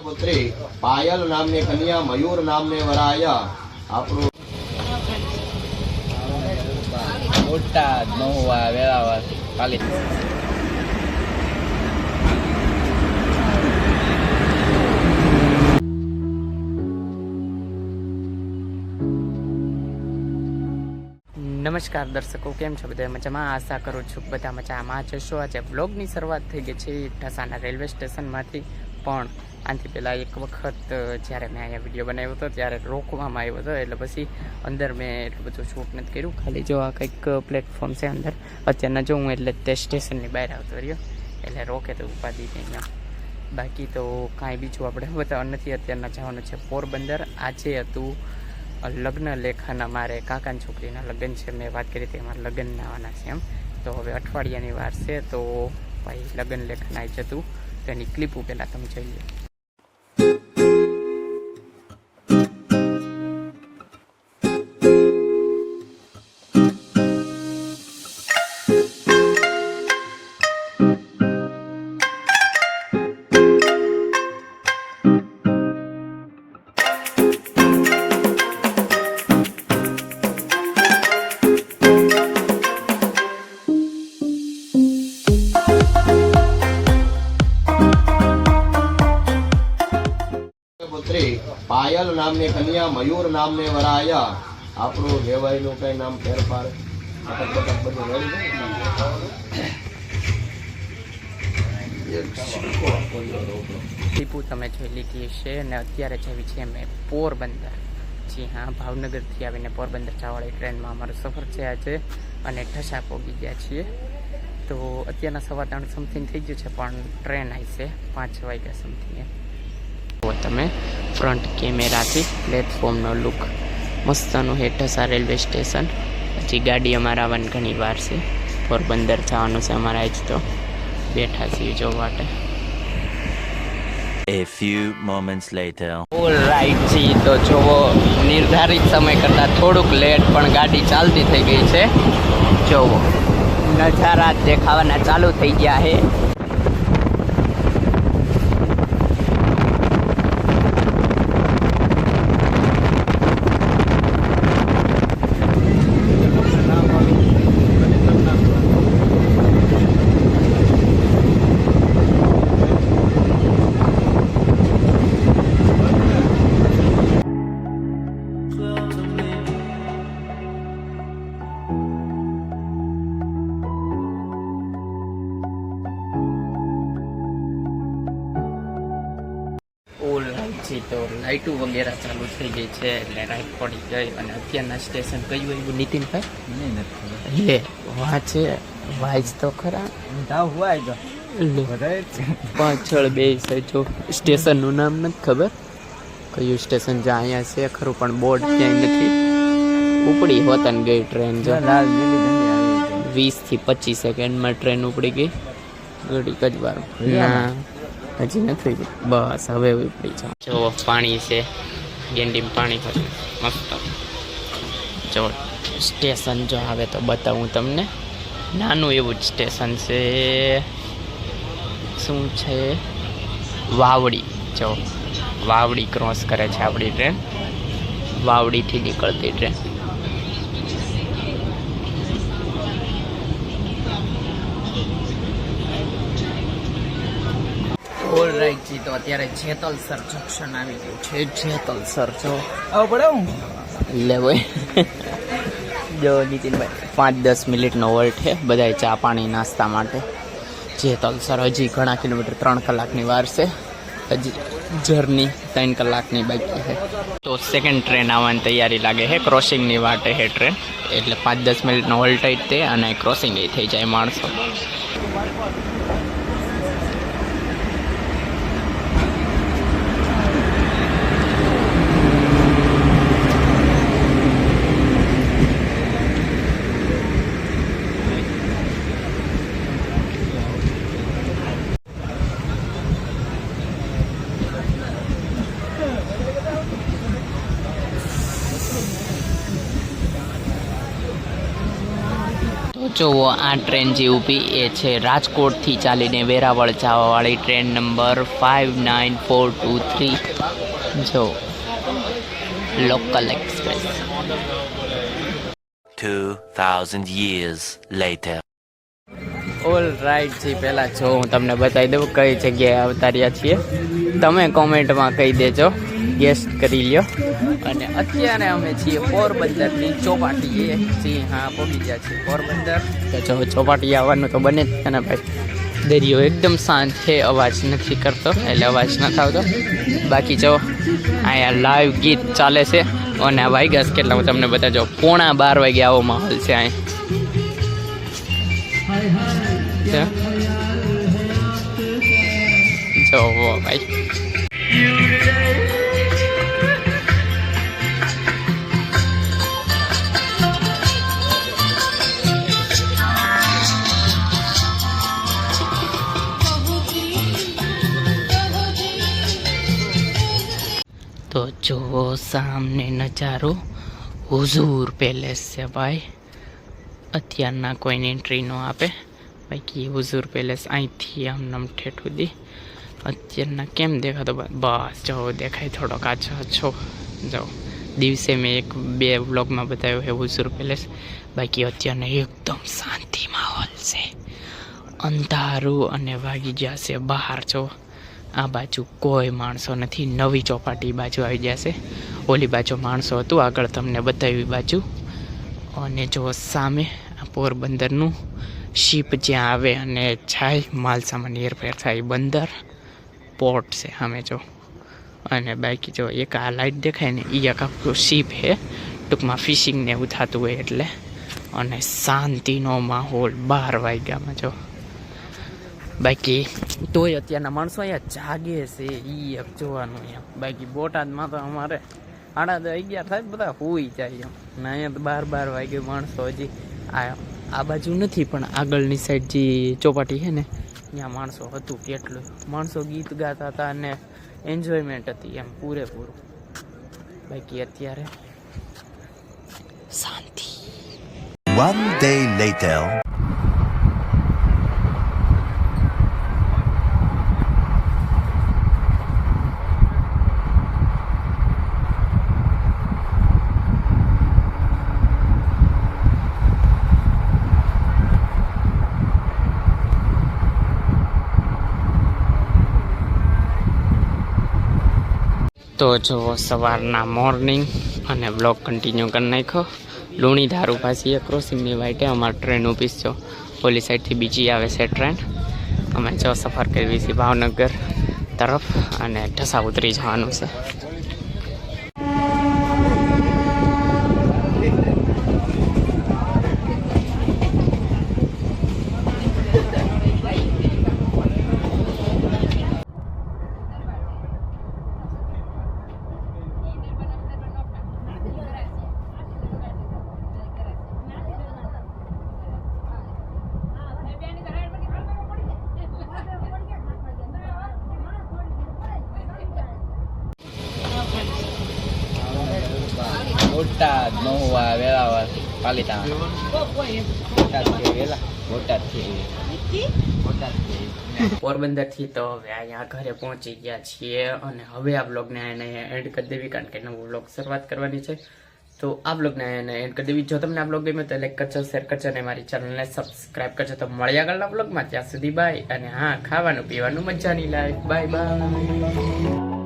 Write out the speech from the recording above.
પુત્રી પાયલ નામની કન્યા મયુર નામને વરાય આપણું મોટા નવા વેળાવા ખાલી નમસ્કાર દર્શકો, કેમ છો બધા મજામાં? આશા કરું છું બધા મજામાં જશો. આજે બ્લોગની શરૂઆત થઈ ગઈ છે ઢસાના રેલવે સ્ટેશનમાંથી. પણ આનાથી પહેલાં એક વખત જ્યારે મેં અહીંયા વિડીયો બનાવ્યો હતો ત્યારે રોકવામાં આવ્યો હતો, એટલે પછી અંદર મેં એટલું બધું શૂટ નથી કર્યું. ખાલી જો આ કંઈક પ્લેટફોર્મ છે અંદર અત્યારના જો હું એટલે તે સ્ટેશનની બહાર આવતો રહ્યો, એટલે રોકે તો ઉપાધિ અહીંયા. બાકી તો કાંઈ બીજું આપણે બતાવવાનું નથી. અત્યારના જવાનું છે પોરબંદર. આજે હતું લગ્ન લેખાના, મારે કાકાની છોકરીના લગ્ન છે. મેં વાત કરી હતી અમારા લગ્ન આવવાના છે એમ. તો હવે અઠવાડિયાની વાર છે, તો ભાઈ લગ્ન લેખાના આવી જતું. તો એની ક્લિપો પહેલાં તમે જોઈ લો. પાયલ નામની કન્યા મયુર નામને વરાય આપણું વેવાઈનું કઈ નામ ફેરફાર ટીપુ તમે જોઈ લીધી છે અને અત્યારે જેવી છે મેં પોરબંદર. જી હા, ભાવનગરથી આવીને પોરબંદર જવાવાળી ટ્રેનમાં અમારો સફર છે આજે, અને ઢસા પહોંચી ગયા છીએ. તો અત્યારના 3:15 સમથિંગ થઈ ગયું છે, પણ ટ્રેન આવી છે 5 વાગ્યા સમથિંગ. તમે ફ્રન્ટ કેમેરાથી પ્લેટફોર્મનો લુક મસ્તનું છે ઢસા રેલવે સ્ટેશન. હજી ગાડી અમારા આવવાની ઘણી વાર છે. પોરબંદર જવાનું છે અમારા જ, તો બેઠા છીએ જો માટે. A few moments later. All right જી, તો જોવો નિર્ધારિત સમય કરતાં થોડુંક લેટ, પણ ગાડી ચાલતી થઈ ગઈ છે. જોવો નજારા દેખાવાના ચાલુ થઈ ગયા છે. તો લાઇટો વગેરે ચાલુ થઈ ગઈ છે, એટલે રાઈટ પડી ગઈ. અને અત્યારના સ્ટેશન કયું એવું નીતિનભાઈ? લે વાં છે, વાંચ તો ખરા. પાછળ બે છે જો, સ્ટેશનનું નામ નથી ખબર કયું સ્ટેશન છે. અહીંયા છે ખરું, પણ બોર્ડ ક્યાંય નથી. ઉપડી હોતન ગઈ ટ્રેન જો, 20 થી 25 સેકન્ડમાં ટ્રેન ઉપડી ગઈ. ઘડીક જ વાર ના હજી નથી, બસ હવે ઉપડી જાઓ. જો પાણી છે, ગેંડીમાં પાણી ભર્યું મસ્ત. જો સ્ટેશન જો આવે તો બતાવું તમને. નાનું એવું જ સ્ટેશન છે. શું છે? વાવડી. જો વાવડી ક્રોસ કરે છે આપણી ટ્રેન. વાવડીથી નીકળતી ટ્રેન. ઓલ રાઈટ જી, તો અત્યારે જેતલસર જંકશન આવી ગયું છે. જેતલસર જો લેવો જો નીતિનભાઈ 5-10 મિનિટનો હોલ્ટ છે બધાય ચા પાણી નાસ્તા માટે. જેતલસર હજી ઘણા કિલોમીટર, 3 કલાકની વાર છે. હજી જર્ની 3 કલાકની બાકી છે. તો સેકન્ડ ટ્રેન આવવાની તૈયારી લાગે છે. ક્રોસિંગની વાટે છે ટ્રેન, એટલે 5-10 મિનિટનો હોલ્ટ જ તે, અને ક્રોસિંગ એ થઈ જાય માણસો. જુઓ આ ટ્રેન જે ઊભી એ છે રાજકોટથી ચાલીને વેરાવળ જવાવાળી ટ્રેન નંબર 59423 જો local express. 2000 years later. All right જી પહેલાં જો હું તમને બતાવી દઉં કઈ જગ્યાએ આવતા રહ્યા છીએ. તમે કોમેન્ટમાં કહી દેજો, ગેસ કરી લ્યો. અને અત્યારે અમે છીએ પોરબંદરની ચોપાટીએ. જી હા, પહોંચી ગયા છીએ પોરબંદર. તો જો ચોપાટી આવવાનું તો બને જ છે ને ભાઈ. દરિયો એકદમ શાંત છે, અવાજ નથી કરતો એટલે અવાજ નથી આવતો. બાકી જો અહીંયા લાઈવ ગીત ચાલે છે. અને આ વાગ્યા કેટલા હું તમને બતાવજો, 11:15 વાગે આવો માહોલ છે અહીંયા. જો ભાઈ તો જો સામને નજારો હુઝુર પેલેસ છે ભાઈ. અત્યારના કોઈને એન્ટ્રી ન આપે બાકી હુઝુર પેલેસ અહીંથી આમ નમ ઠેઠ સુધી. અત્યારના કેમ દેખાતો બસ જો દેખાય થોડો કાચો છો. જાઓ દિવસે મેં 1-2 વ્લોગમાં બતાવ્યો છે હુઝુર પેલેસ. બાકી અત્યારનો એકદમ શાંતિ માહોલ છે, અંધારું અને વાગી ગયા છે બહાર. જો આ બાજુ કોઈ માણસો નથી, નવી ચોપાટી બાજુ આવી જશે. ઓલી બાજુ માણસો હતું આગળ તમને બતાવી બાજુ. અને જો સામે આ પોરબંદરનું શિપ જ્યાં આવે અને જાય માલ સામાન હેરફેર થાય બંદર પોર્ટ છે સામે જો. અને બાકી જો એક આ લાઇટ દેખાય ને એ એક આખું શિપ છે, ટૂંકમાં ફિશિંગ ને એવું થતું હોય એટલે. અને શાંતિનો માહોલ 12 વાગ્યામાં જો. બાકી તોય અત્યારના માણસો અહીંયા જાગે છે એ એક જોવાનું એમ. બાકી બોટાદમાં તો અમારે 11:30 થાય બધા હોઈ જાય એમ. ને અહીંયા તો 12 વાગે માણસો હજી આ બાજુ નથી પણ આગળની સાઈડ જે ચોપાટી છે ને ત્યાં માણસો હતું. કેટલું માણસો ગીત ગાતા હતા અને એન્જોયમેન્ટ હતી એમ પૂરેપૂરું. બાકી અત્યારે શાંતિ. One day later. તો જો સવારના મોર્નિંગ અને બ્લોગ કન્ટિન્યુ કરી નાખ્યો. લુણીધારું પાછી એક ક્રોસિંગની વાઈટે અમારી ટ્રેન ઊભી છે. ઓલી સાઈડથી બીજી આવે છે ટ્રેન. અમે જો સફર કરવી છે ભાવનગર તરફ અને ઢસા ઉતરી જવાનું છે. બોટાદ, મહુવા, વેરાવળ, પાલિતાણા. પોરબંદરથી તો હવે અહીંયા ઘરે પહોંચી ગયા છીએ અને હવે આ બ્લોગને એને એન્ડ કરી દેવી કારણ કે નવો બ્લોગ શરૂઆત કરવાની છે. તો આ બ્લોગને એને એન્ડ કરી દેવી. જો તમને આ બ્લોગ ગમ્યો તો લાઈક કરજો, શેર કરજો અને મારી ચેનલને સબસ્ક્રાઈબ કરજો. તો મળીએ આગળના બ્લોગમાં. ત્યાં સુધી બાય. અને હા, ખાવાનું પીવાનું મજાની લાઈફ. Bye bye.